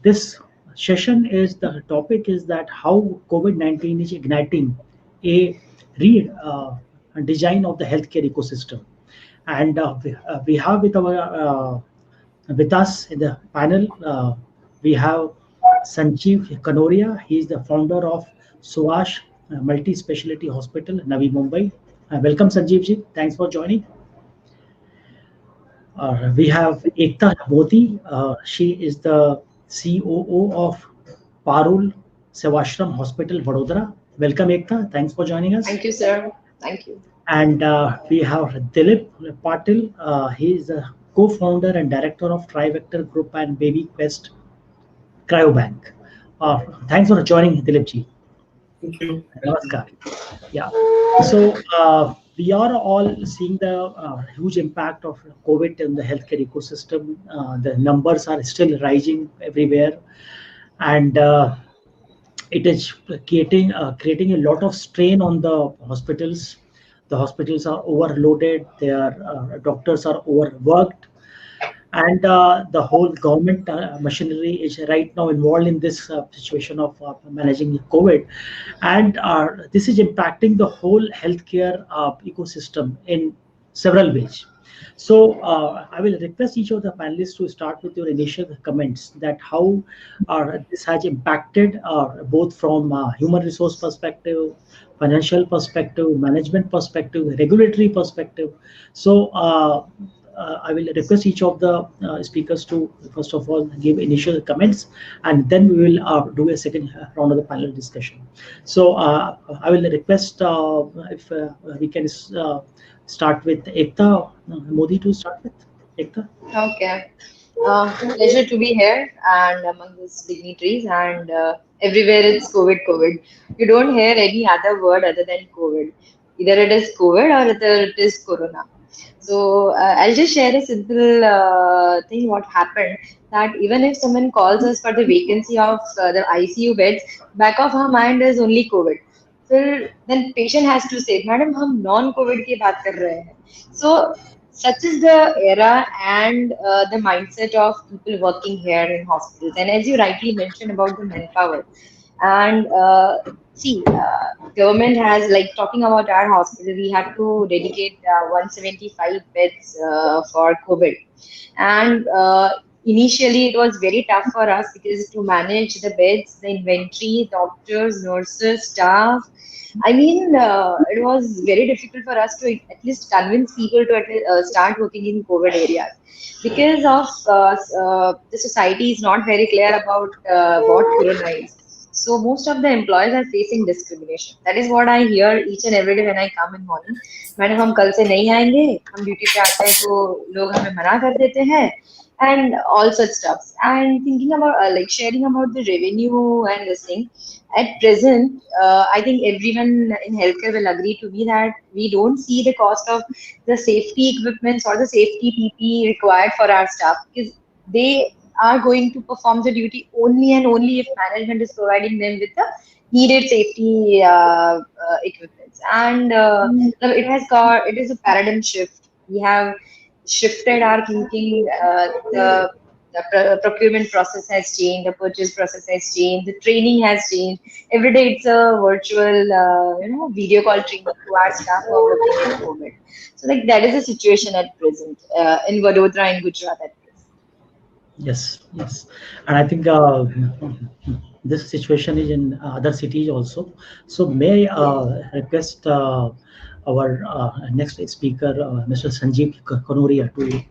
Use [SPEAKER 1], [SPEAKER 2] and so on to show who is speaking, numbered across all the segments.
[SPEAKER 1] this session is the topic is that how COVID-19 is igniting a redesign of the healthcare ecosystem. And we have with us in the panel, we have Sanjeev Kanoria. He is the founder of Suvash Multi-Speciality Hospital, Navi Mumbai. Welcome, Sanjeev ji. Thanks for joining. We have Ekta Modi. She is the COO of Parul Sevashram Hospital, Vadodara. Welcome, Ekta. Thanks for joining us.
[SPEAKER 2] Thank you, sir. Thank you.
[SPEAKER 1] And we have Dilip Patil. He is the co-founder and director of Trivector Group and Baby Quest Cryobank. Thanks for joining, Dilip ji.
[SPEAKER 3] Thank you.
[SPEAKER 1] Namaskar. Yeah. So we are all seeing the huge impact of COVID in the healthcare ecosystem. The numbers are still rising everywhere, and it is creating a lot of strain on the hospitals. The hospitals are overloaded. Their doctors are overworked, and the whole government machinery is right now involved in this situation of managing COVID, and this is impacting the whole healthcare ecosystem in several ways. So I will request each of the panelists to start with your initial comments that how this has impacted both from human resource perspective, financial perspective, management perspective, regulatory perspective. So I will request each of the speakers to first of all give initial comments, and then we will do a second round of the panel discussion. So I will request if we can start with Ekta Modi to start with. Ekta.
[SPEAKER 2] Okay. Pleasure to be here and among these dignitaries and everywhere it's COVID, COVID. You don't hear any other word other than COVID. Either it is COVID or either it is Corona. So I'll just share a simple thing what happened that even if someone calls us for the vacancy of the ICU beds, back of our mind is only COVID. फिर then patient has to say, madam हम non COVID की बात कर रहे हैं. So such is the era and the mindset of people working here in hospitals. And as you rightly mentioned about the manpower, and government has like talking about our hospital, we had to dedicate 175 beds for COVID, and initially it was very tough for us because to manage the beds, the inventory, doctors, nurses, staff. I mean, it was very difficult for us to at least convince people to start working in COVID areas because of the society is not very clear about what corona is. So most of the employees are facing discrimination. That is what I hear each and every day when I come in morning. Madam हम कल से नहीं आएंगे, हम duty पे आते हैं तो लोग हमें मना कर देते हैं, and all such stuff. And thinking about like sharing about the revenue and this thing. At present, I think everyone in healthcare will agree to me that we don't see the cost of the safety equipments or the safety PPE required for our staff because they are going to perform the duty only and only if management is providing them with the needed safety equipments. And it is a paradigm shift. We have shifted our thinking. The procurement process has changed, the purchase process has changed, the training has changed. Every day it's a virtual, video call training to our staff who are working in COVID. So like that is the situation at present in Vadodara and Gujarat at present.
[SPEAKER 1] Yes, yes, and I think this situation is in other cities also. So may I request our next speaker, Mr. Sanjeev Kanoria, to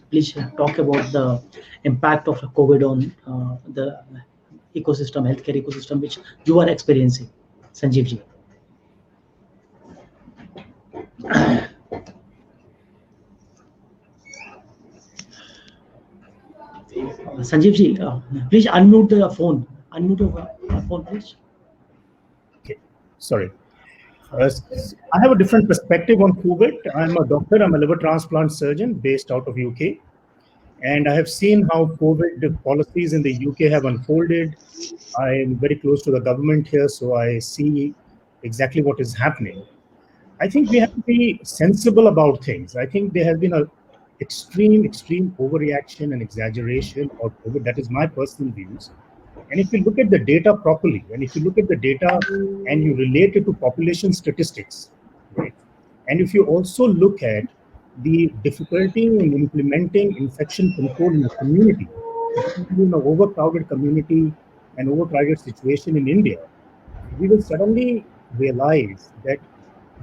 [SPEAKER 1] please talk about the impact of COVID on the ecosystem, healthcare ecosystem, which you are experiencing. Sanjeev ji. Sanjeev ji, please unmute the phone. Unmute your phone, please.
[SPEAKER 3] Okay, sorry. I have a different perspective on COVID. I'm a doctor. I'm a liver transplant surgeon based out of UK. And I have seen how COVID policies in the UK have unfolded. I am very close to the government here, so I see exactly what is happening. I think we have to be sensible about things. I think there has been a extreme overreaction and exaggeration of COVID. That is my personal views. And if you look at the data properly, and if you look at the data and you relate it to population statistics, right? And if you also look at the difficulty in implementing infection control in a community, particularly in an overcrowded community and overcrowded situation in India, we will suddenly realize that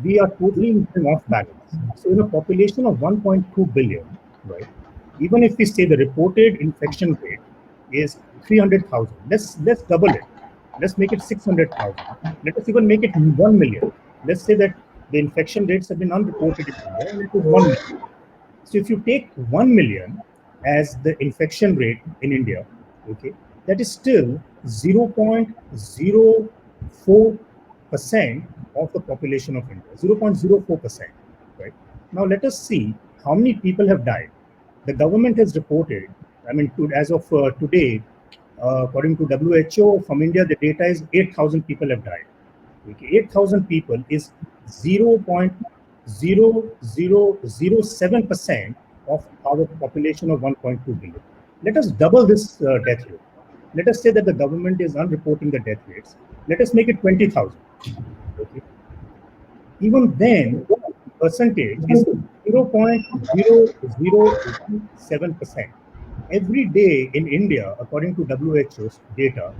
[SPEAKER 3] we are totally off balance. So in a population of 1.2 billion, right, even if we say the reported infection rate is 300,000, let's double it. Let's make it 600,000. Let us even make it 1 million. Let's say that the infection rates have been unreported in India and it is 1 million. So if you take 1 million as the infection rate in India, okay, that is still 0.04% of the population of India, 0.04%, right? Now let us see how many people have died. The government has reported, I mean, as of today, according to WHO from India, the data is 8,000 people have died. Okay, 8,000 people is 0.0007% of our population of 1.2 billion. Let us double this death rate. Let us say that the government is unreporting the death rates. Let us make it 20,000. Okay. Even then, the percentage is 0.0007%. Every day in India, according to WHO's data,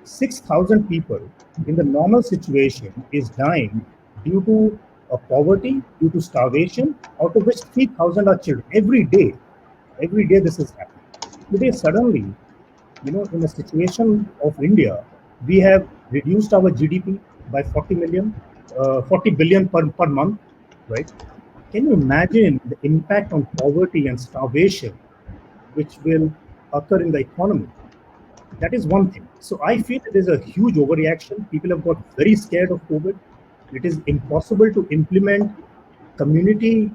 [SPEAKER 3] 6,000 people in the normal situation is dying due to poverty, due to starvation, out of which 3,000 are children. Every day this is happening. Today, suddenly, in a situation of India, we have reduced our GDP by 40 billion per month, right? Can you imagine the impact on poverty and starvation which will occur in the economy? That is one thing. So I feel it is a huge overreaction. People have got very scared of COVID. It is impossible to implement community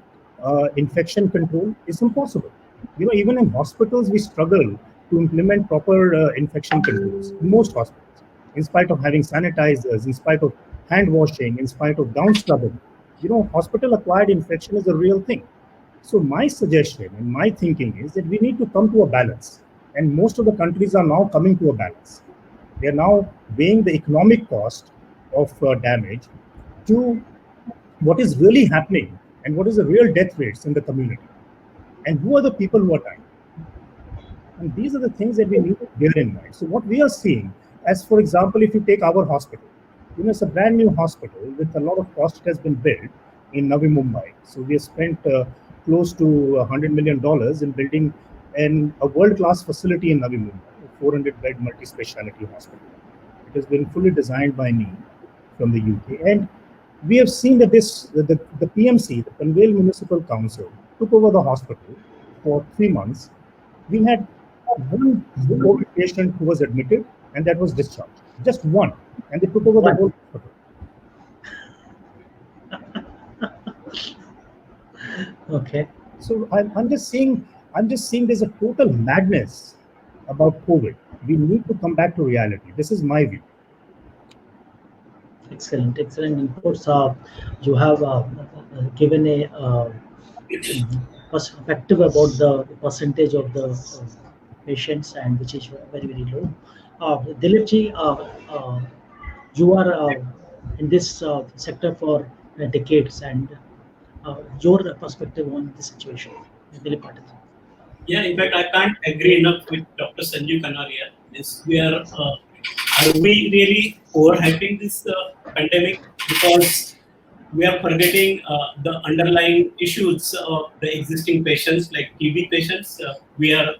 [SPEAKER 3] infection control. It's impossible. Even in hospitals, we struggle to implement proper infection controls in most hospitals, in spite of having sanitizers, in spite of hand washing, in spite of gown scrubbing. Hospital-acquired infection is a real thing. So my suggestion and my thinking is that we need to come to a balance. And most of the countries are now coming to a balance. They are now weighing the economic cost of damage to what is really happening and what is the real death rates in the community. And who are the people who are dying? And these are the things that we need to bear in mind. So what we are seeing, as for example, if you take our hospital, it's a brand new hospital with a lot of cost has been built in Navi Mumbai. So we have spent close to $100 million in building a world-class facility in Navi Mumbai, a 400-bed multi-speciality hospital. It has been fully designed by me from the UK. And we have seen that the PMC, the Panvel Municipal Council, took over the hospital for 3 months. We had one COVID patient who was admitted, and that was discharged. Just one. And they took over the whole
[SPEAKER 1] hospital. Okay.
[SPEAKER 3] So I'm just saying there's a total madness about COVID. We need to come back to reality. This is my view.
[SPEAKER 1] Excellent inputs. You have given a perspective about the percentage of the patients, and which is very, very low. Dilip ji, you are in this sector for decades, and your perspective on the situation. Dilip Patil.
[SPEAKER 4] Yeah, in fact, I can't agree enough with Dr. Sanjeev Kanaria. Are we really overhyping this pandemic? Because we are forgetting the underlying issues of the existing patients, like TB patients. We are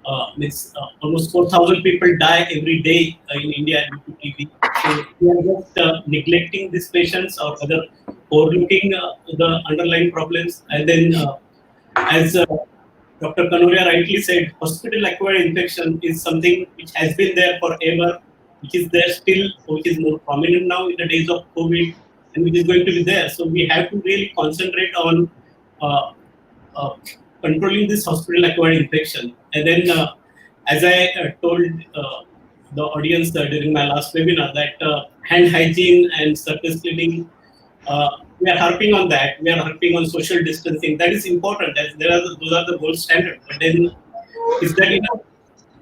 [SPEAKER 4] almost 4,000 people die every day in India due to TB. So we are just neglecting these patients or other overlooking the underlying problems. And then, as Dr. Kanoria rightly said, hospital-acquired infection is something which has been there forever, which is there still, which is more prominent now in the days of COVID, and which is going to be there. So we have to really concentrate on controlling this hospital-acquired infection. And then, as I told the audience during my last webinar, that hand hygiene and surface cleaning we are harping on that. We are harping on social distancing. That is important. Those are the gold standard. But then, is that enough?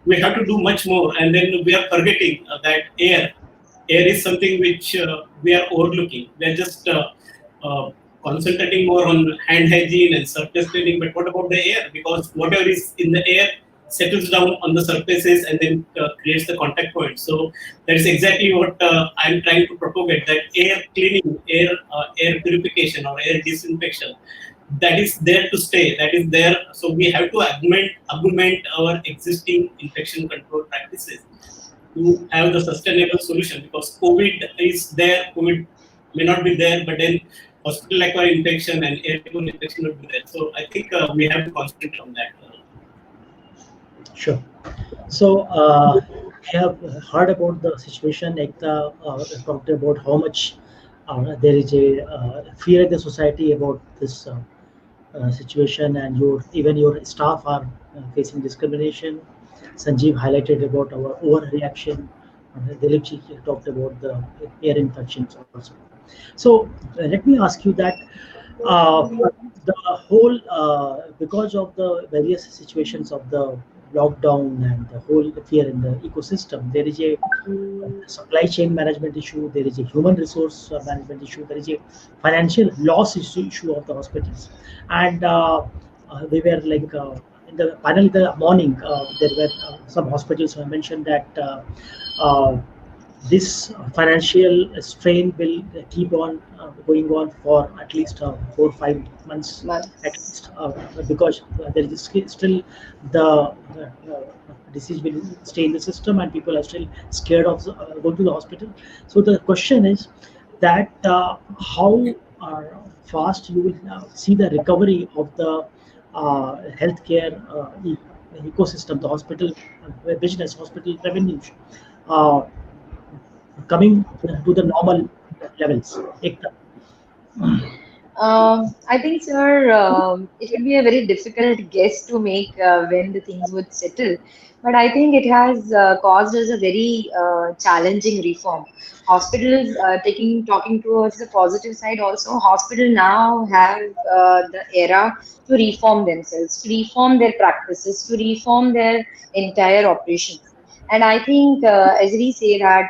[SPEAKER 4] We have to do much more, and then we are forgetting that air is something which we are overlooking. We are just uh, concentrating more on hand hygiene and surface cleaning, but what about the air? Because whatever is in the air settles down on the surfaces and then creates the contact point. So that is exactly what I'm trying to propagate, that air cleaning, air purification or air disinfection, that is there to stay. That is there. So we have to augment our existing infection control practices to have the sustainable solution, because COVID is there, COVID may not be there, but then hospital acquired infection and airborne infection will be there. So I think we have to concentrate on that.
[SPEAKER 1] Sure. So we have heard about the situation. Ekta talked about how much there is a fear in the society about this situation, and even your staff are facing discrimination. Sanjeev highlighted about our overreaction. Dilip ji talked about the air infections also. So let me ask you that uh, the whole because of the various situations of the lockdown and the whole fear in the ecosystem, there is a supply chain management issue, there is a human resource management issue, there is a financial loss issue of the hospitals. And we were like in the panel in the morning, there were some hospitals who mentioned that uh, this financial strain will keep on going on for at least 4 or 5 months at
[SPEAKER 2] Months.
[SPEAKER 1] least, because there is still the disease will stay in the system and people are still scared of going to the hospital. So the question is that how fast you will see the recovery of the healthcare ecosystem, the hospital business, hospital revenues uh, coming to the normal levels. Ekta.
[SPEAKER 2] I think, sir, it would be a very difficult guess to make when the things would settle. But I think it has caused us a very challenging reform. Hospitals, talking towards the positive side also, hospital now have the era to reform themselves, to reform their practices, to reform their entire operations. And I think, as we say that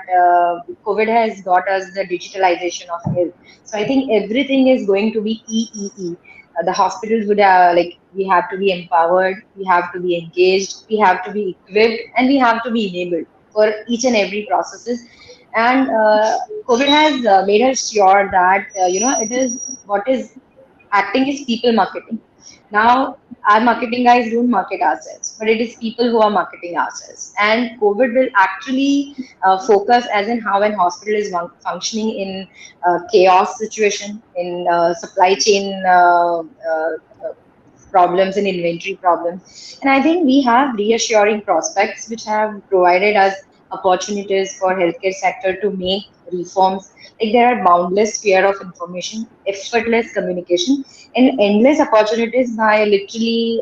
[SPEAKER 2] COVID has got us the digitalization of health. So I think everything is going to be EEE. The hospitals would we have to be empowered, we have to be engaged, we have to be equipped, and we have to be enabled for each and every processes. And COVID has made us sure that it is what is acting is people marketing. Now, our marketing guys don't market ourselves, but it is people who are marketing ourselves. And COVID will actually focus as in how an hospital is functioning in chaos situation, in supply chain problems and inventory problems. And I think we have reassuring prospects which have provided us opportunities for healthcare sector to make reforms. Like there are boundless sphere of information, effortless communication, and endless opportunities by literally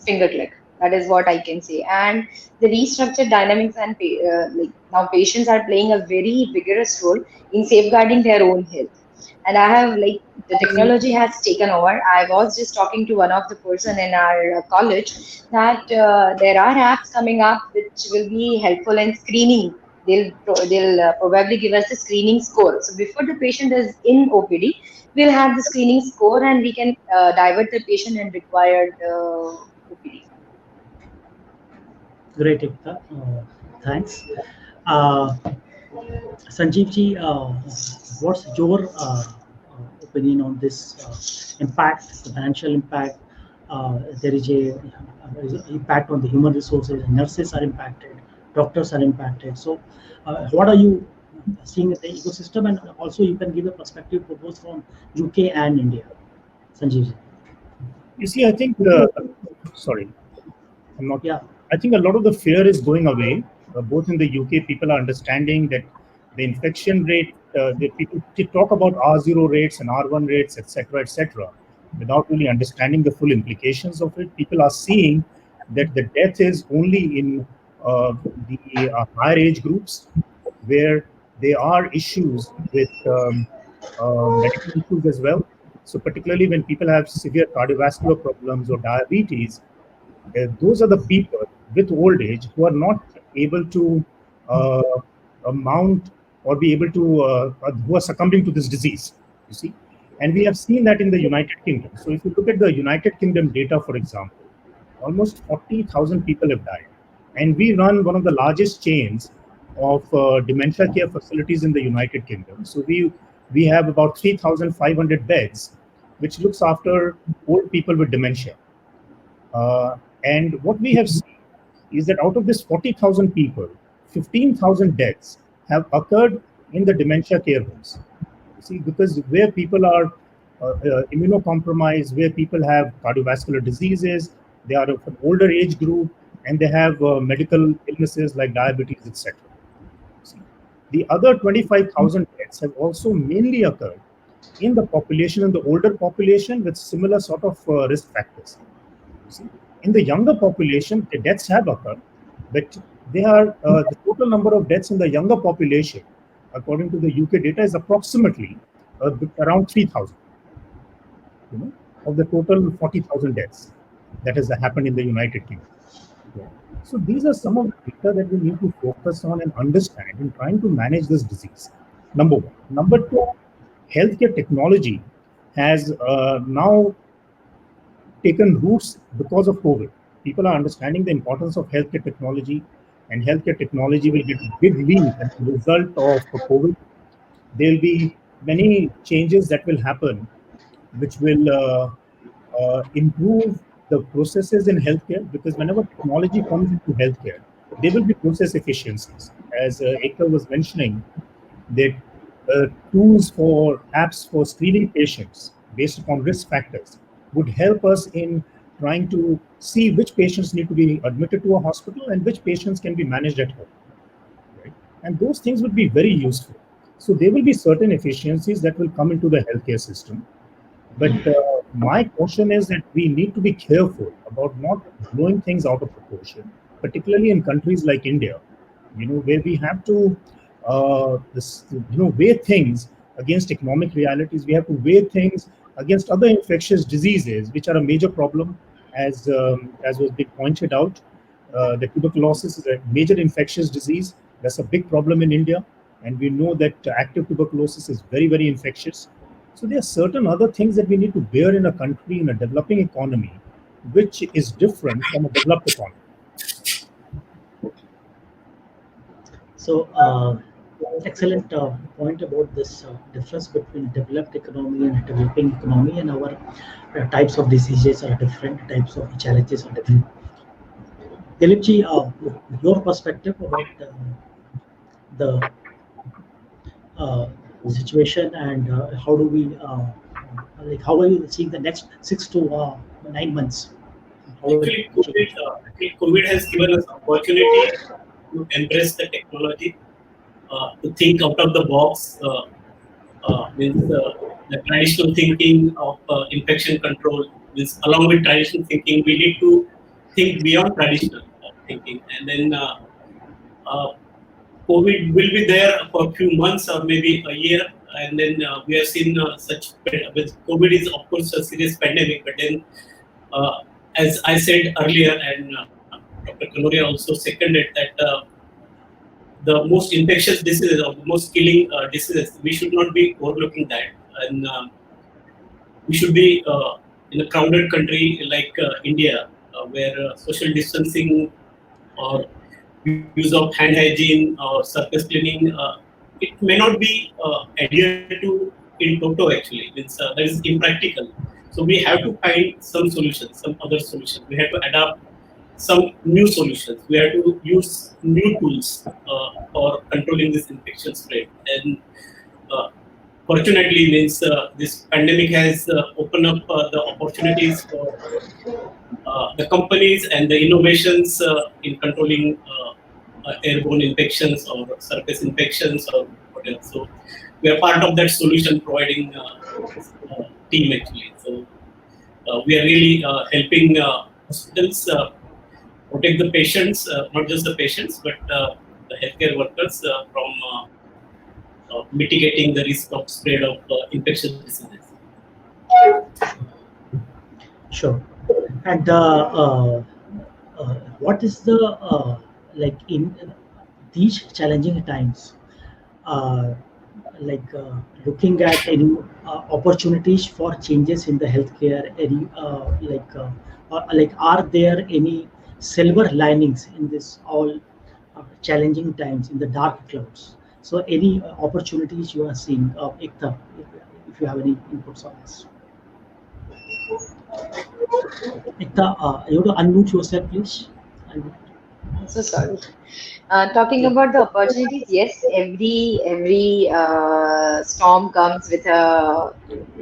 [SPEAKER 2] finger click. That is what I can say. And the restructured dynamics and like now patients are playing a very vigorous role in safeguarding their own health. And I have like the technology has taken over. I was just talking to one of the person in our college that there are apps coming up which will be helpful in screening. They'll probably give us the screening score. So before the patient is in OPD, we'll have the screening score and we can divert the patient and required OPD.
[SPEAKER 1] Great, Ekta. Thanks. Uh, Sanjeev ji, what's your opinion on this impact, the financial impact? There is a impact on the human resources. Nurses are impacted, doctors are impacted. So, what are you seeing in the ecosystem? And also, you can give a perspective for both from UK and India. Sanjeev ji.
[SPEAKER 3] You see, I think, sorry, I'm not,
[SPEAKER 1] Yeah.
[SPEAKER 3] I think a lot of the fear is going away. Both in the UK, people are understanding that the infection rate, the people talk about R0 rates and R1 rates, etc., without really understanding the full implications of it. People are seeing that the death is only in the higher age groups where there are issues with medical issues as well. So particularly when people have severe cardiovascular problems or diabetes, those are the people with old age who are not able to uh, mount or be able to, who are succumbing to this disease, you see. And we have seen that in the United Kingdom. So if you look at the United Kingdom data, for example, almost 40,000 people have died. And we run one of the largest chains of dementia care facilities in the United Kingdom. So we have about 3,500 beds, which looks after old people with dementia. And what we have seen is that out of this 40,000 people, 15,000 deaths have occurred in the dementia care homes. See, because where people are immunocompromised, where people have cardiovascular diseases, they are of an older age group, and they have medical illnesses like diabetes, etc. The other 25,000 deaths have also mainly occurred in the population, in the older population with similar sort of risk factors. See, in the younger population, the deaths have occurred, but they are the total number of deaths in the younger population, according to the UK data, is approximately around 3,000. Of the total 40,000 deaths that has happened in the United Kingdom. Yeah. So these are some of the data that we need to focus on and understand in trying to manage this disease. Number one. Number two, healthcare technology has now taken roots because of COVID. People are understanding the importance of healthcare technology, and healthcare technology will get a big leap as a result of COVID. There will be many changes that will happen, which will improve the processes in healthcare, because whenever technology comes into healthcare, there will be process efficiencies. As Ekta was mentioning, that tools for apps for screening patients based upon risk factors would help us in trying to see which patients need to be admitted to a hospital and which patients can be managed at home. Right? And those things would be very useful. So there will be certain efficiencies that will come into the healthcare system. But my caution is that we need to be careful about not blowing things out of proportion, particularly in countries like India, where we have to, weigh things against economic realities. We have to weigh things against other infectious diseases, which are a major problem, as was being pointed out. The tuberculosis is a major infectious disease. That's a big problem in India, and we know that active tuberculosis is very, very infectious. So there are certain other things that we need to bear in a country, in a developing economy, which is different from a developed economy.
[SPEAKER 1] So, excellent point about this difference between developed economy and developing economy, and our types of diseases are different, types of challenges are different. Dilipji, your perspective about the situation, and how do we how are you seeing the next 6 to 9 months?
[SPEAKER 4] Actually, COVID has given us opportunity to embrace the technology, to think out of the box, with the traditional thinking of infection control. Along with traditional thinking, we need to think beyond traditional thinking. And then COVID will be there for a few months or maybe a year. And then we have seen COVID is of course a serious pandemic, but then as I said earlier, and Dr. Kanoria also seconded that the most infectious diseases or the most killing diseases, we should not be overlooking that. And we should be in a crowded country like India, where social distancing or use of hand hygiene or surface cleaning, it may not be adhered to in toto actually. That is impractical. So we have to find some solutions, some other solutions. We have to adapt some new solutions. We have to use new tools for controlling this infection spread. And fortunately, this pandemic has opened up the opportunities for the companies and the innovations in controlling airborne infections or surface infections or whatever. So we are part of that solution providing team actually. So we are really helping hospitals protect the patients, not just the patients, but the healthcare workers from mitigating the risk of spread of infectious diseases.
[SPEAKER 1] Sure. And what is the like in these challenging times? Uh, Looking at any opportunities for changes in the healthcare, any are there any silver linings in this all challenging times in the dark clouds? So any opportunities you are seeing, Ekta, if you have any inputs on this. Ekta, you have to unmute yourself, please.
[SPEAKER 2] So sorry. Talking
[SPEAKER 1] Yeah.
[SPEAKER 2] about the opportunities, yes, every storm comes with a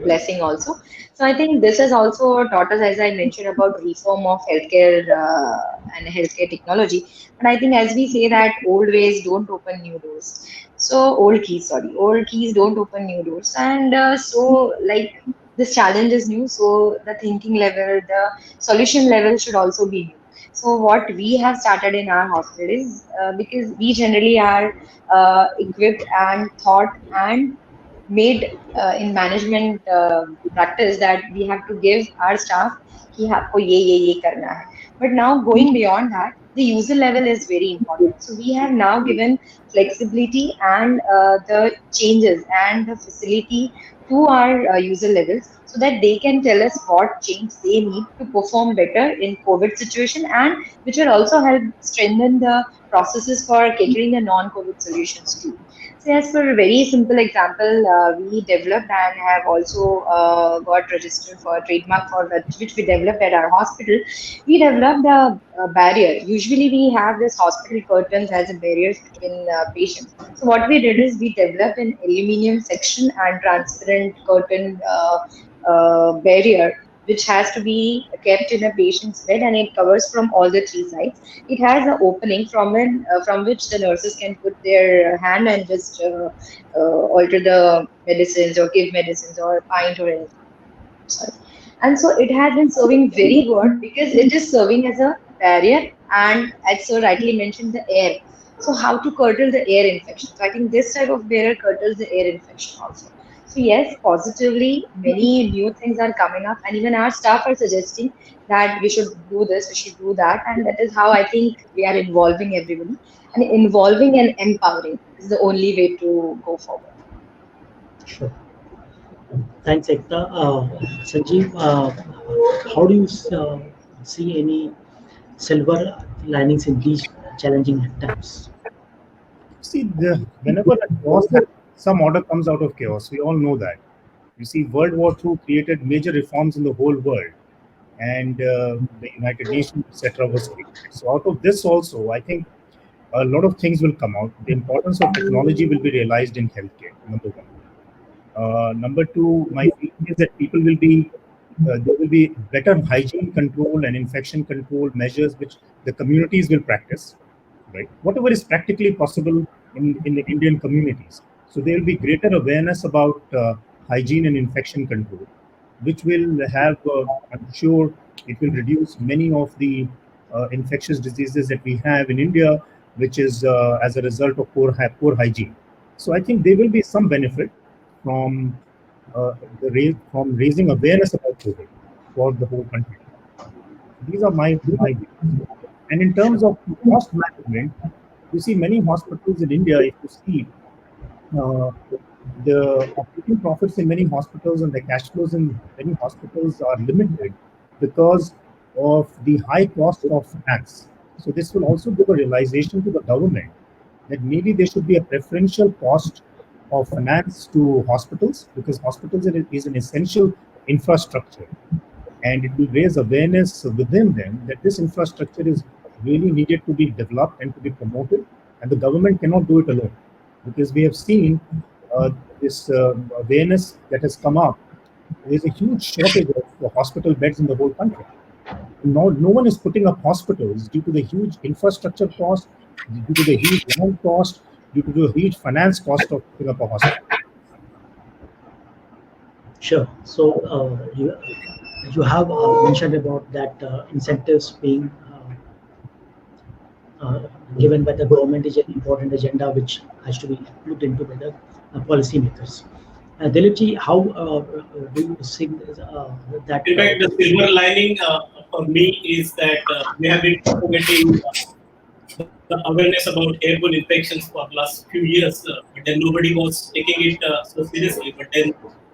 [SPEAKER 2] blessing also. So I think this has also taught us, as I mentioned, about reform of healthcare and healthcare technology. But I think as we say that old ways don't open new doors. So old keys don't open new doors. And so like this challenge is new, so the thinking level, the solution level should also be new. So what we have started in our hospital is because we generally are equipped and thought and made in management practice that we have to give our staff कि आपको ये करना है. But now going beyond that, the user level is very important. So we have now given flexibility and the changes and the facility to our user levels so that they can tell us what change they need to perform better in COVID situation and which will also help strengthen the processes for catering the non-COVID solutions too. So as for a very simple example, we developed and have also got registered for a trademark for that, which we developed at our hospital. We developed a barrier. Usually we have this hospital curtains as a barrier between patients. So what we did is we developed an aluminium section and transparent curtain barrier which has to be kept in a patient's bed and it covers from all the three sides. It has an opening from which the nurses can put their hand and just alter the medicines or give medicines or pint or anything. Sorry. And so it has been serving very good because it is serving as a barrier and as so rightly mentioned the air. So how to curtail the air infection. So I think this type of barrier curtails the air infection also. So yes, positively, many new things are coming up, and even our staff are suggesting that we should do this, we should do that, and that is how I think we are involving everybody. And involving and empowering is the only way to go forward.
[SPEAKER 1] Sure. Thanks, Ekta. Sanjeev, how do you see any silver linings in these challenging times?
[SPEAKER 3] See, whenever a chaos happens, some order comes out of chaos. We all know that. You see, World War II created major reforms in the whole world, and the United Nations, etc., was created. So, out of this also, I think a lot of things will come out. The importance of technology will be realized in healthcare. Number one. Number two, my feeling is that people will be there will be better hygiene control and infection control measures which the communities will practice, right? Whatever is practically possible in the Indian communities. So there will be greater awareness about hygiene and infection control, which will have, I'm sure, it will reduce many of the infectious diseases that we have in India, which is as a result of poor hygiene. So I think there will be some benefit from from raising awareness about COVID for the whole country. These are my views. And in terms of cost management, you see many hospitals in India, if you see uh, the operating profits in many hospitals and the cash flows in many hospitals are limited because of the high cost of finance. So this will also give a realization to the government that maybe there should be a preferential cost of finance to hospitals because hospitals is an essential infrastructure, and it will raise awareness within them that this infrastructure is really needed to be developed and to be promoted, and the government cannot do it alone because we have seen this awareness that has come up. There is a huge shortage of hospital beds in the whole country. No one is putting up hospitals due to the huge infrastructure cost, due to the huge land cost, due to the huge finance cost of putting up a hospital.
[SPEAKER 1] Sure. So you have mentioned about that incentives being given by the government is an important agenda which has to be looked into by the policymakers. Dilipji, how do you think that?
[SPEAKER 4] In fact, the silver lining for me is that we have been propagating the awareness about airborne infections for the last few years, but then nobody was taking it so seriously. But then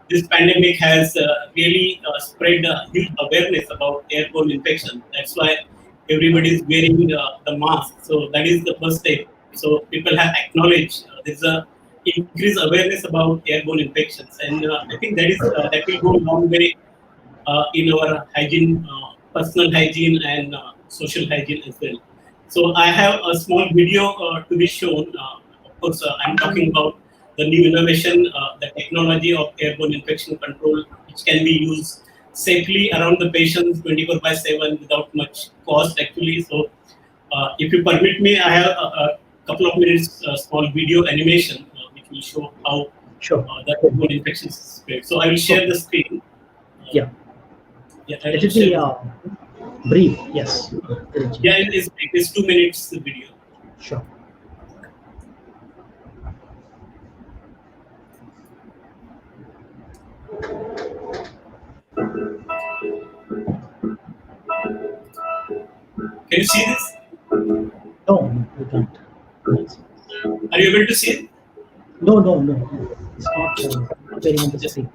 [SPEAKER 4] this pandemic has really spread a huge awareness about airborne infection. That's why everybody is wearing the mask. So that is the first step. So people have acknowledged there's a increased awareness about airborne infections, and I think that will go a long way in our hygiene, personal hygiene and social hygiene as well. So I have a small video to be shown. Of course, I'm talking about the new innovation, the technology of airborne infection control, which can be used safely around the patients 24/7 without much cost actually. So if you permit me, I have a couple of minutes small video animation which will show how the airborne infection is spread. So I will share the screen.
[SPEAKER 1] Yeah.
[SPEAKER 4] It
[SPEAKER 1] is brief, yes.
[SPEAKER 4] Yeah, it's 2 minutes video.
[SPEAKER 1] Sure.
[SPEAKER 4] Can you see this?
[SPEAKER 1] No, we can't.
[SPEAKER 4] Are you able to see it?
[SPEAKER 1] No. It's not appearing on the screen.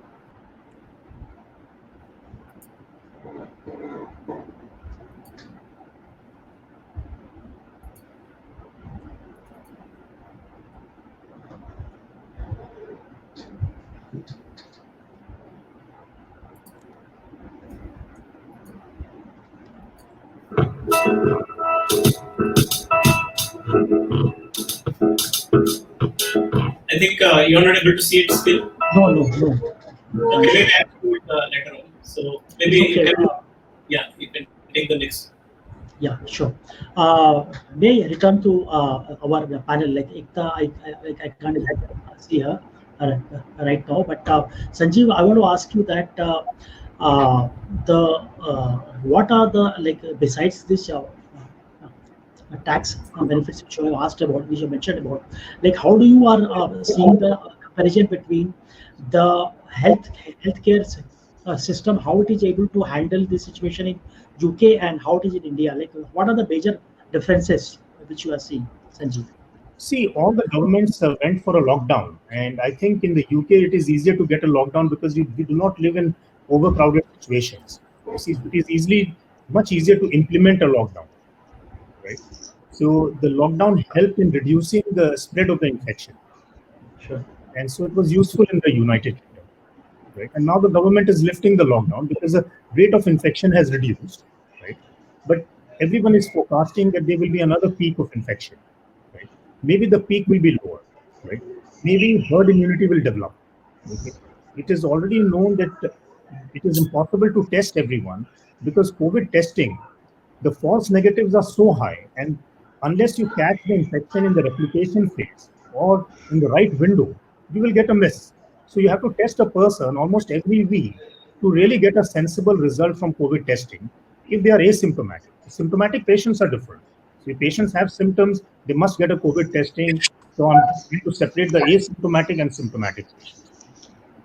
[SPEAKER 4] I think you're not able to see it still.
[SPEAKER 1] No.
[SPEAKER 4] Okay, maybe I have to do it later on. So maybe you can, you can take the next.
[SPEAKER 1] Yeah, sure. May I return to our panel? Like Ekta, I can't see her right now. But Sanjeev, I want to ask you that what are the besides this tax benefits which you asked about, which you mentioned about, like how do you are seeing the comparison between the healthcare system, how it is able to handle this situation in UK and how it is in India? Like what are the major differences which you are seeing, Sanjeev?
[SPEAKER 3] See, all the governments went for a lockdown, and I think in the UK it is easier to get a lockdown because we do not live in overcrowded situations. See, it is much easier to implement a lockdown, right? So the lockdown helped in reducing the spread of the infection.
[SPEAKER 1] Sure.
[SPEAKER 3] And so it was useful in the United Kingdom, right? And now the government is lifting the lockdown because the rate of infection has reduced, right? But everyone is forecasting that there will be another peak of infection, right? Maybe the peak will be lower, right? Maybe herd immunity will develop. Okay? It is already known that it is impossible to test everyone because COVID testing, the false negatives are so high, and unless you catch the infection in the replication phase or in the right window, you will get a miss. So you have to test a person almost every week to really get a sensible result from COVID testing if they are asymptomatic. Symptomatic patients are different. So if patients have symptoms, they must get a COVID testing. So I'm trying to separate the asymptomatic and symptomatic patients.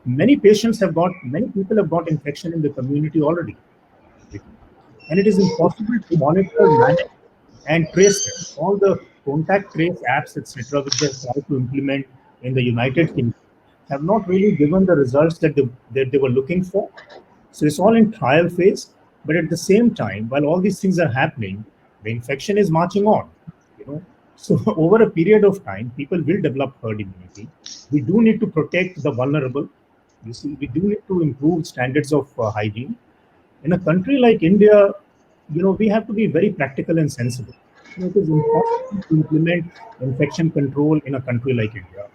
[SPEAKER 3] Many people have got infection in the community already. And it is impossible to monitor, manage, and trace them. All the contact trace apps, etc., which they have tried to implement in the United Kingdom have not really given the results that they were looking for. So it's all in trial phase. But at the same time, while all these things are happening, the infection is marching on. So over a period of time, people will develop herd immunity. We do need to protect the vulnerable. You see, we do need to improve standards of hygiene. In a country like India, we have to be very practical and sensible. It is impossible to implement infection control in a country like India.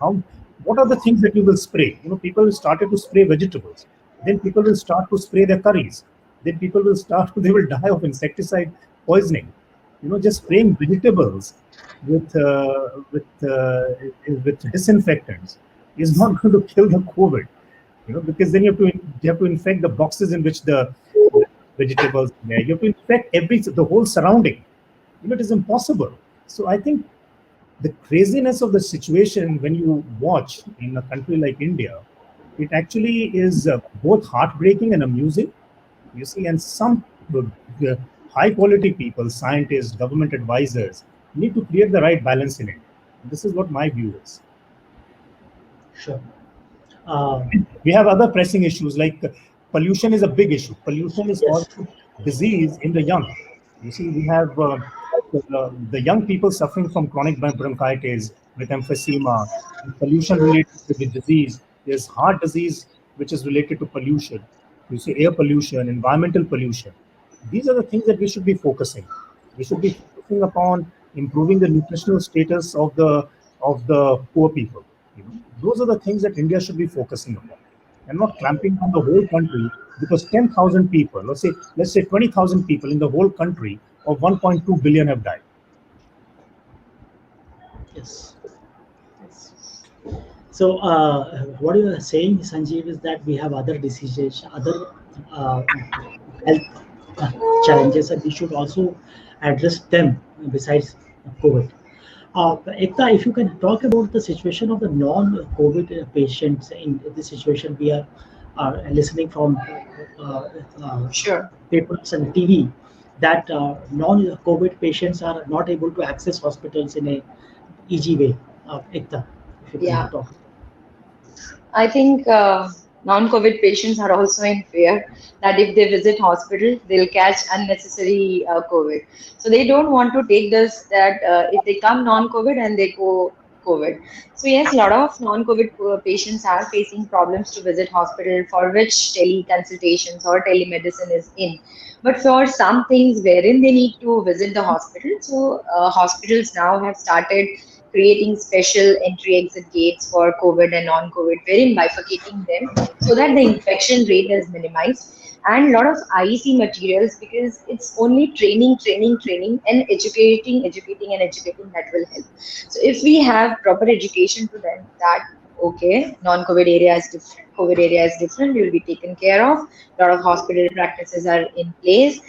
[SPEAKER 3] What are the things that you will spray? People started to spray vegetables. Then people will start to spray their curries. Then people will they will die of insecticide poisoning. Just spraying vegetables with disinfectants is not going to kill the COVID. Because then you have to infect the boxes in which the vegetables are there. You have to infect the whole surrounding. It is impossible. So I think the craziness of the situation when you watch in a country like India, it actually is both heartbreaking and amusing. You see, and some high quality people, scientists, government advisors, need to create the right balance in it. This is what my view is.
[SPEAKER 1] Sure.
[SPEAKER 3] We have other pressing issues like pollution is a big issue. Pollution is
[SPEAKER 1] Yes.
[SPEAKER 3] causing disease in the young. You see, we have the young people suffering from chronic bronchitis with emphysema, pollution related to the disease. There's heart disease which is related to pollution. You see, air pollution, environmental pollution. These are the things that we should be focusing. We should be focusing upon improving the nutritional status of the poor people. You know, those are the things that India should be focusing upon, and not clamping on the whole country, because 10,000 people, let's say 20,000 people in the whole country of 1.2 billion have died.
[SPEAKER 1] Yes. So what you are saying, Sanjeev, is that we have other diseases, other health challenges, and we should also address them besides COVID. Ekta, if you can talk about the situation of the non-COVID patients in the situation we are listening from
[SPEAKER 2] Sure.
[SPEAKER 1] papers and TV, that non-COVID patients are not able to access hospitals in a easy way. Ekta, if you
[SPEAKER 2] Yeah.
[SPEAKER 1] can talk.
[SPEAKER 2] I think non-COVID patients are also in fear that if they visit hospital, they'll catch unnecessary COVID. So they don't want to take this that if they come non-COVID and they go COVID. So yes, a lot of non-COVID patients are facing problems to visit hospital, for which teleconsultations or telemedicine is in. But for some things wherein they need to visit the hospital, so hospitals now have started creating special entry exit gates for COVID and non-COVID, wherein bifurcating them so that the infection rate is minimized. And a lot of IEC materials, because it's only training, and educating, and educating that will help. So if we have proper education to them that okay, non-COVID area is different, COVID area is different, you will be taken care of. A lot of hospital practices are in place.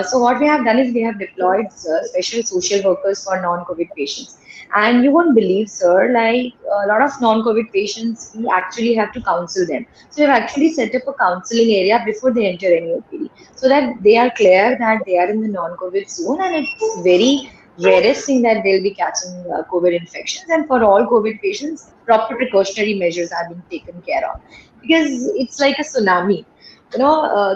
[SPEAKER 2] So what we have done is we have deployed special social workers for non-COVID patients. And you won't believe, sir, like a lot of non-COVID patients, we actually have to counsel them. So we've actually set up a counseling area before they enter any OPD, so that they are clear that they are in the non-COVID zone, and it's very rarest thing that they'll be catching COVID infections. And for all COVID patients, proper precautionary measures are being taken care of, because it's like a tsunami.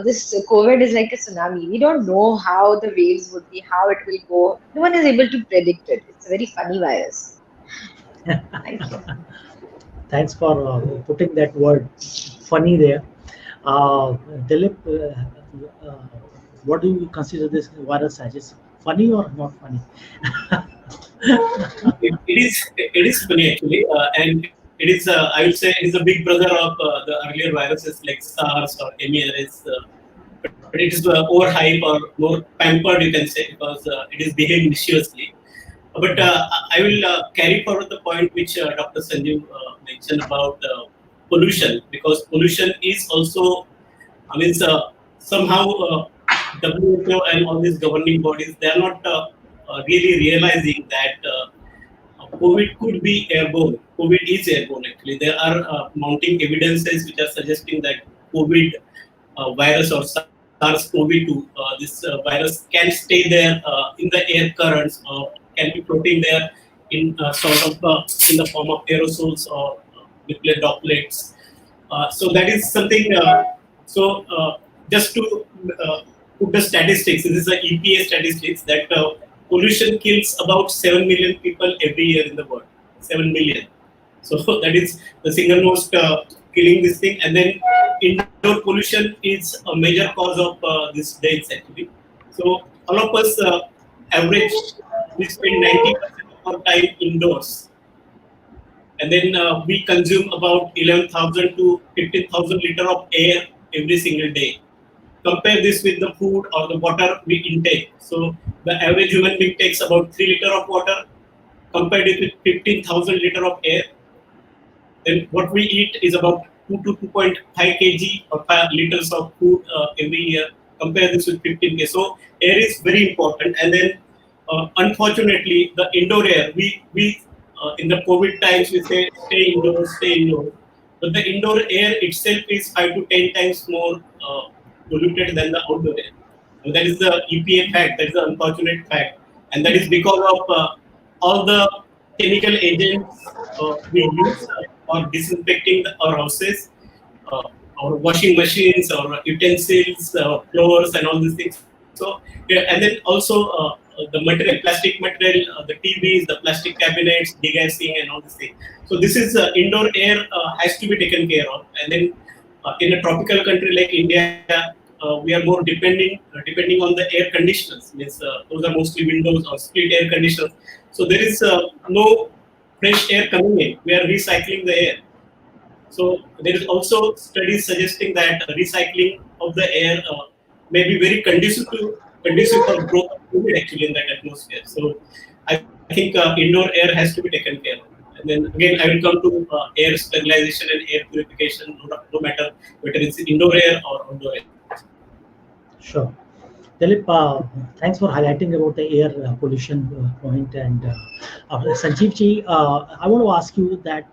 [SPEAKER 2] This COVID is like a tsunami. We don't know how the waves would be, how it will go. No one is able to predict it. It's a very funny virus. Thank you.
[SPEAKER 1] Thanks for putting that word funny there. Dilip, what do you consider this virus as? Is funny or not funny?
[SPEAKER 4] It is funny actually, and it is I would say it is the big brother of the earlier viruses like SARS or MERS. But it is overhyped or more pampered, you can say, because it is behaving viciously. But I will carry forward the point which Dr. Sanjeev mentioned about pollution, because pollution is also, I mean, somehow WHO and all these governing bodies, they are not really realizing that COVID could be airborne. COVID is airborne actually. There are mounting evidences which are suggesting that COVID virus or SARS-CoV-2, this virus can stay there in the air currents, or can be floating there in in the form of aerosols or nuclear droplets. So that is something. Just to put the statistics, this is the EPA statistics that pollution kills about 7 million people every year in the world. 7 million. So that is the single most killing this thing. And then indoor pollution is a major cause of this deaths actually. So all of us average, we spend 90% of our time indoors. And then we consume about 11,000 to 15,000 liters of air every single day. Compare this with the food or the water we intake. So the average human being takes about 3 liters of water, compared it with 15,000 liters of air. Then what we eat is about 2 to 2.5 kg or 5 liters of food every year. Compare this with 15 kg. So air is very important. And then unfortunately, the indoor air, we in the COVID times we say stay indoors, stay indoors. But the indoor air itself is 5 to 10 times more polluted than the outdoor air. So that is the EPA fact. That is the unfortunate fact, and that is because of all the chemical agents we use for disinfecting our houses, uh, our washing machines, our utensils, floors, and all these things. So, yeah, and then also the material, plastic material, the TVs, the plastic cabinets, degassing, and all these things. So, this is indoor air has to be taken care of. And then in a tropical country like India, we are more depending on the air conditioners. Means those are mostly windows or split air conditioners. So there is no fresh air coming in. We are recycling the air. So there is also studies suggesting that recycling of the air may be very conducive for growth of COVID actually in that atmosphere. So I think indoor air has to be taken care of. And then again, I will come to air sterilization and air purification, no matter whether it's indoor air or outdoor air.
[SPEAKER 1] Sure. Dilip, thanks for highlighting about the air pollution point. And Sanjeev ji, I want to ask you that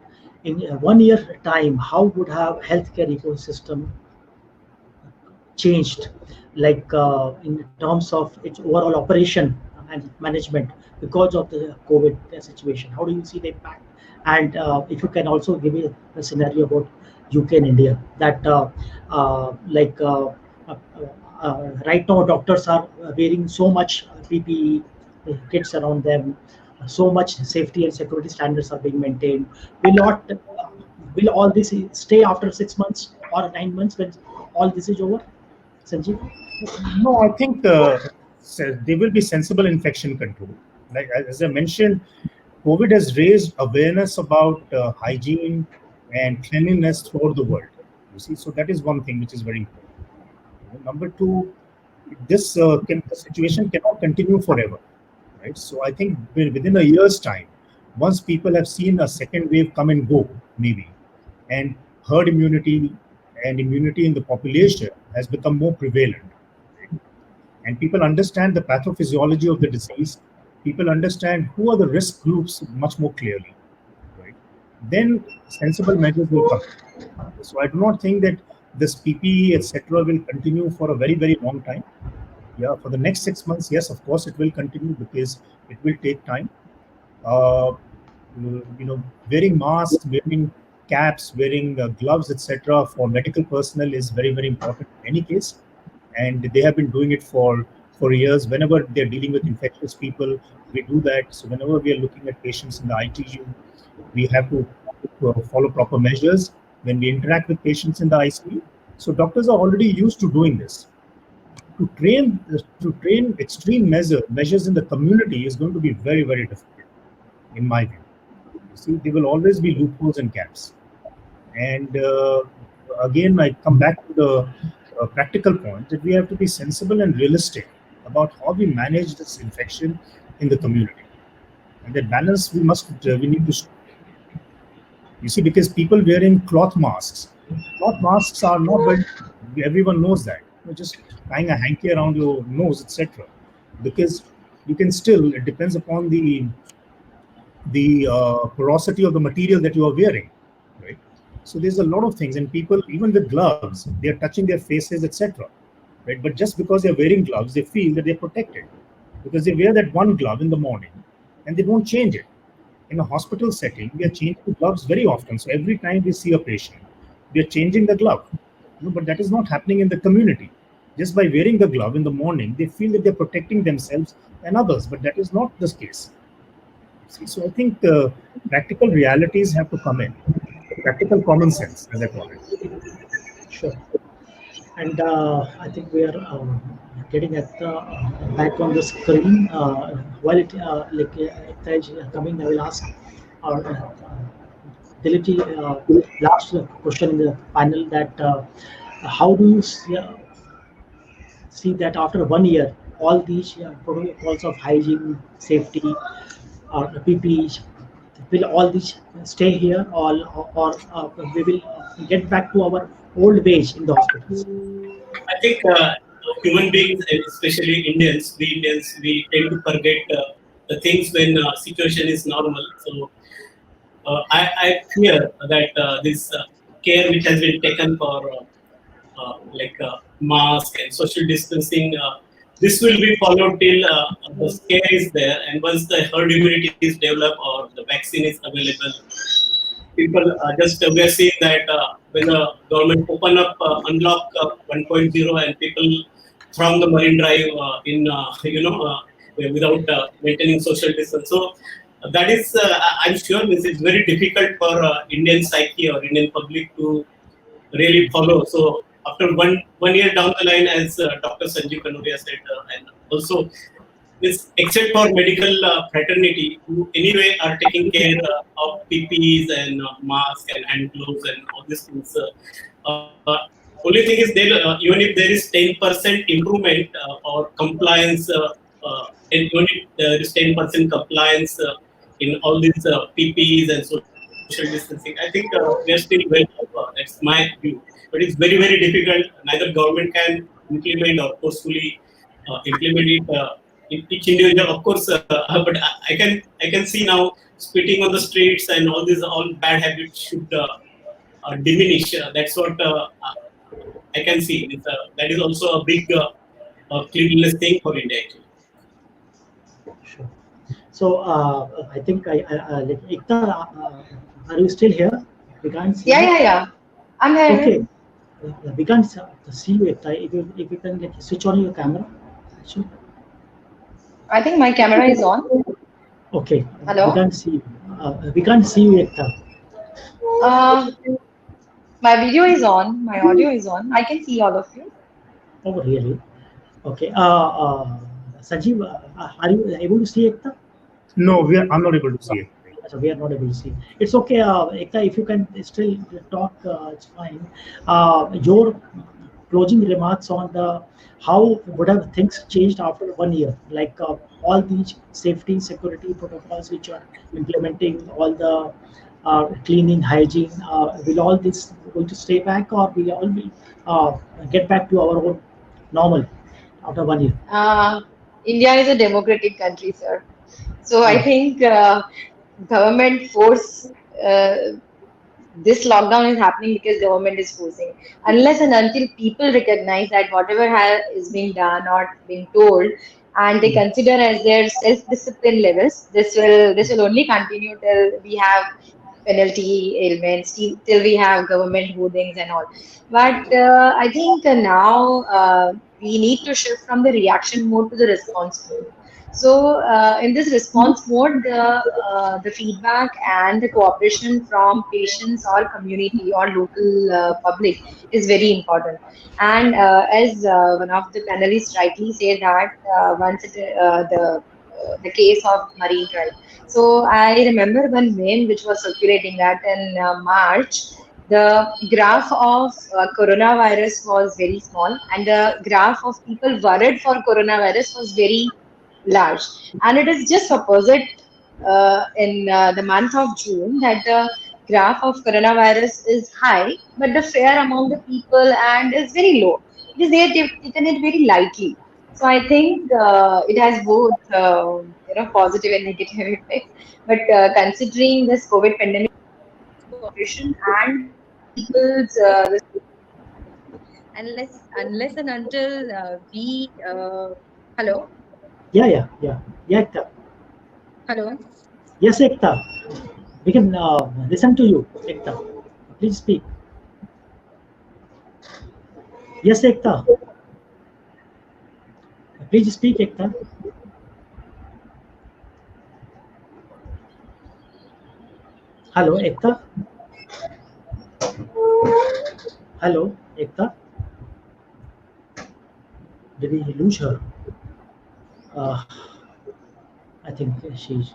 [SPEAKER 1] in 1 year time, how would have healthcare ecosystem changed, like in terms of its overall operation and management because of the COVID situation? How do you see the impact? And if you can also give me a scenario about UK and India, that right now doctors are wearing so much PPE kits around them, so much safety and security standards are being maintained. Will all this stay after 6 months or 9 months when all this is over, Sanjeev?
[SPEAKER 3] No, I think there will be sensible infection control. Like as I mentioned, COVID has raised awareness about hygiene and cleanliness throughout the world. You see, so that is one thing which is very important. Number two, this the situation cannot continue forever, right? So I think within a year's time, once people have seen a second wave come and go, maybe, and herd immunity and immunity in the population has become more prevalent, right? And people understand the pathophysiology of the disease, people understand who are the risk groups much more clearly, right? Then sensible measures will come. So I do not think that this PPE, etc., will continue for a very, very long time. Yeah, for the next 6 months, yes, of course, it will continue because it will take time. Wearing masks, wearing caps, wearing gloves, etc., for medical personnel is very, very important in any case. And they have been doing it for years. Whenever they're dealing with infectious people, we do that. So whenever we are looking at patients in the ITU, we have to follow proper measures. When we interact with patients in the ICU, so doctors are already used to doing this. To train extreme measures in the community is going to be very, very difficult, in my view. You see, there will always be loopholes and gaps. And again, I come back to the practical point that we have to be sensible and realistic about how we manage this infection in the community, and that balance we need to. You see, because people wearing cloth masks are not very, everyone knows that. You're just tying a hanky around your nose, etc. Because you can still, it depends upon the porosity of the material that you are wearing, right? So there's a lot of things, and people, even with gloves, they are touching their faces, etc. Right? But just because they're wearing gloves, they feel that they're protected because they wear that one glove in the morning and they don't change it. In a hospital setting, we are changing the gloves very often. So every time we see a patient, we are changing the glove. But that is not happening in the community. Just by wearing the glove in the morning, they feel that they're protecting themselves and others, but that is not the case. See, so I think the practical realities have to come in. Practical common sense, as I call it.
[SPEAKER 1] Sure. And I think we are getting at the back on the screen. While it coming, I will ask our Dilip, last question in the panel, that how do you see that after 1 year, all these protocols of hygiene, safety, or PPE, will all these stay here, or we will get back to our old ways in the hospitals?
[SPEAKER 4] I think human beings, especially Indians, we tend to forget the things when situation is normal. So I fear that this care which has been taken for mask and social distancing, this will be followed till the scare is there, and once the herd immunity is developed or the vaccine is available, people just we are seeing that when the government open up unlock 1.0 and people from the marine drive without maintaining social distance. So that is I'm sure this is very difficult for Indian psyche or Indian public to really follow. So after one year down the line, as Dr. Sanjeev Kanoria said, and also this, except for medical fraternity, who anyway are taking care of PPEs and masks and hand gloves and all these things. Only thing is, even if there is 10% improvement or compliance, and even if there is 10% compliance in all these PPEs and social distancing, I think we are still well off. That's my view. But it's very, very difficult. Neither government can implement or forcefully implement it in each individual. Of course, but I can see now spitting on the streets and all bad habits should diminish. That's what I can see. That is also a big cleanliness thing for India. Actually.
[SPEAKER 1] Sure. So I think like Ekta, are you still here? We can't see you.
[SPEAKER 2] Yeah. I'm here.
[SPEAKER 1] Okay. We can't see you, Ekta. If you can like, switch on your camera. Sure.
[SPEAKER 2] I think my camera is on.
[SPEAKER 1] Okay.
[SPEAKER 2] Hello?
[SPEAKER 1] We can't see you. We can't see you, Ekta.
[SPEAKER 2] My video is on. My audio is on. I can see all of you.
[SPEAKER 1] Oh, really? Okay. Sanjeev, are you able to see Ekta?
[SPEAKER 3] No, I'm not able to see it.
[SPEAKER 1] So we are not able to see. It's okay, Ekta. If you can still talk, it's fine. Your closing remarks on how would have things changed after 1 year, like all these safety, security protocols which are implementing, all the cleaning, hygiene. Will all this going to stay back, or will all be get back to our own normal after 1 year?
[SPEAKER 2] India is a democratic country, sir. So I
[SPEAKER 1] Yeah.
[SPEAKER 2] think government force this lockdown is happening because government is forcing. Unless and until people recognize that whatever is being done or being told, and they consider as their self-discipline levels, this will only continue till we have penalty ailments, till we have government hoardings and all. But I think now we need to shift from the reaction mode to the response mode. So in this response mode, the feedback and the cooperation from patients or community or local public is very important. And as one of the panelists rightly said that the case of Marine Drive. So I remember one meme which was circulating that in March, the graph of coronavirus was very small, and the graph of people worried for coronavirus was very large. And it is just opposite in the month of June that the graph of coronavirus is high, but the fear among the people and is very low because they have taken it very lightly. So I think it has both positive and negative effects. But considering this COVID pandemic cooperation and people's unless and until we hello.
[SPEAKER 1] Yeah, Ekta.
[SPEAKER 2] Hello.
[SPEAKER 1] Yes, Ekta. We can listen to you, Ekta. Please speak. Yes, Ekta. Please speak, Ekta. Hello, Ekta. Hello, Ekta. Did we lose her? I think she's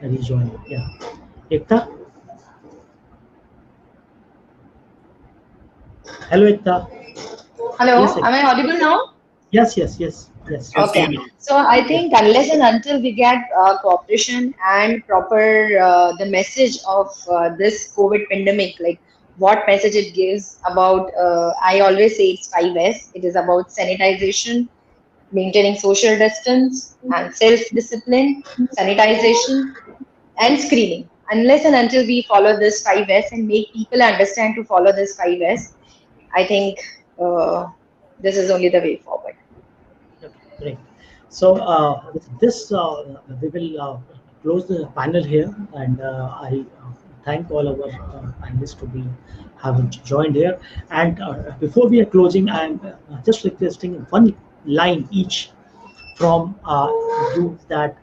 [SPEAKER 1] rejoined. Yeah. Ekta? Hello, Ekta.
[SPEAKER 2] Hello,
[SPEAKER 1] Yes,
[SPEAKER 2] am I audible now?
[SPEAKER 1] Yes.
[SPEAKER 2] Okay. So I think unless and until we get cooperation and proper the message of this COVID pandemic, like what message it gives about, I always say it's 5S. It is about sanitization, maintaining social distance and self-discipline, sanitization, and screening. Unless and until we follow this 5S and make people understand to follow this 5S, I think this is only the way forward.
[SPEAKER 1] Great. So with this, we will close the panel here, and I thank all our panelists to be having joined here. And before we are closing, I am just requesting one line each from you, that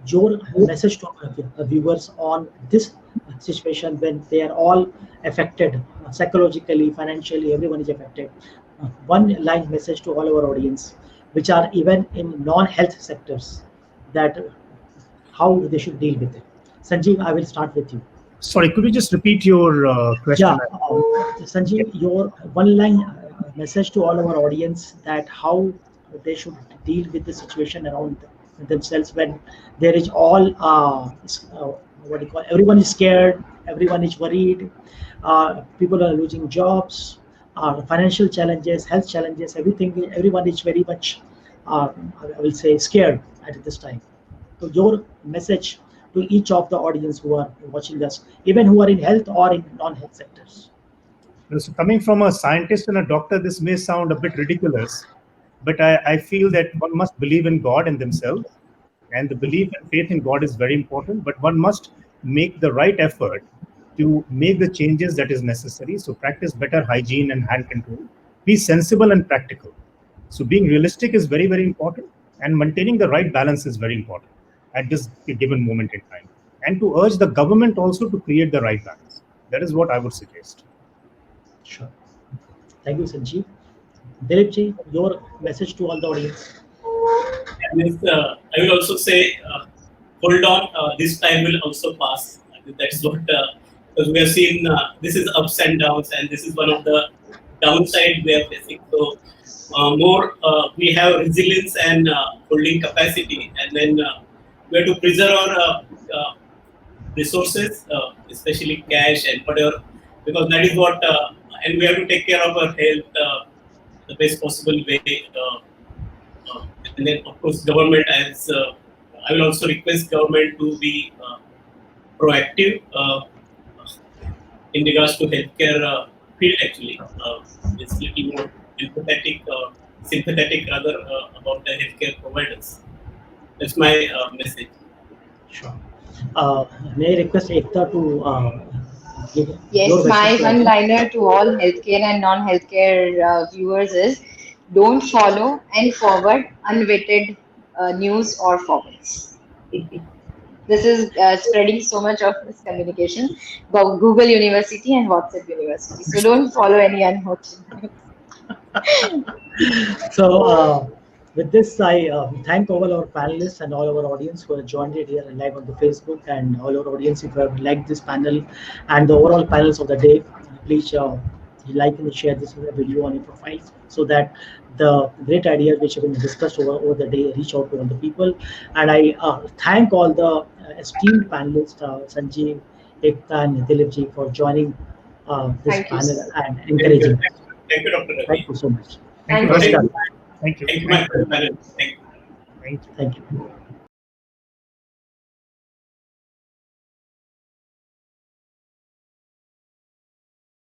[SPEAKER 1] your message to our viewers on this situation when they are all affected psychologically, financially, everyone is affected. One line message to all our audience, which are even in non-health sectors, that how they should deal with it. Sanjeev, I will start with you.
[SPEAKER 3] Sorry, could you just repeat your question?
[SPEAKER 1] Yeah, Sanjeev, your one line message to all our audience, that how they should deal with the situation around themselves when there is all what do you call, everyone is scared, everyone is worried, people are losing jobs, financial challenges, health challenges, everything, everyone is very much I will say scared at this time. So your message to each of the audience who are watching us, even who are in health or in non-health sectors.
[SPEAKER 3] So coming from a scientist and a doctor, this may sound a bit ridiculous, but I feel that one must believe in God and themselves, and the belief and faith in God is very important, but one must make the right effort to make the changes that is necessary. So practice better hygiene and hand control, be sensible and practical. So being realistic is very, very important, and maintaining the right balance is very important at this given moment in time. And to urge the government also to create the right balance. That is what I would suggest.
[SPEAKER 1] Sure. Thank you, Sanjeev. Dilipji, your message to all the audience.
[SPEAKER 4] I will also say, hold on, this time will also pass. I think that's what, because we have seen this is ups and downs, and this is one of the downside we are facing. So we have resilience and holding capacity, and then we have to preserve our resources, especially cash and whatever, because that is what, and we have to take care of our health the best possible way. And then, of course, government, as I will also request government to be proactive in regards to healthcare field. Actually, it's little more empathetic, sympathetic rather about the healthcare providers. That's my message.
[SPEAKER 1] Sure. May I request Ekta to give
[SPEAKER 2] Yes,
[SPEAKER 1] your
[SPEAKER 2] my
[SPEAKER 1] message to
[SPEAKER 2] one
[SPEAKER 1] us?
[SPEAKER 2] liner to all healthcare and non-healthcare viewers is: don't follow and forward unvetted news or forwards. This is spreading so much of miscommunication about Google University and WhatsApp University. So don't follow any unhelpful news.
[SPEAKER 1] So with this, I thank all our panelists and all our audience who have joined it here live on the Facebook, and all our audience if you have liked this panel and the overall panels of the day, please like and share this video on your profile, so that the great ideas which have been discussed over the day reach out to all the people. And I thank all the esteemed panelists, Sanjeev, Ekta, and Dilipji, for joining this
[SPEAKER 2] Thank you,
[SPEAKER 1] panel
[SPEAKER 2] sir.
[SPEAKER 1] and encouraging.
[SPEAKER 4] Thank you, Dr. Ravi.
[SPEAKER 1] Thank you so much.
[SPEAKER 2] Thank
[SPEAKER 3] you.
[SPEAKER 2] you.
[SPEAKER 1] Namaskar.
[SPEAKER 3] Thank you.
[SPEAKER 4] Thank you, my friend. Thank you.
[SPEAKER 3] Thank you.
[SPEAKER 1] Thank you.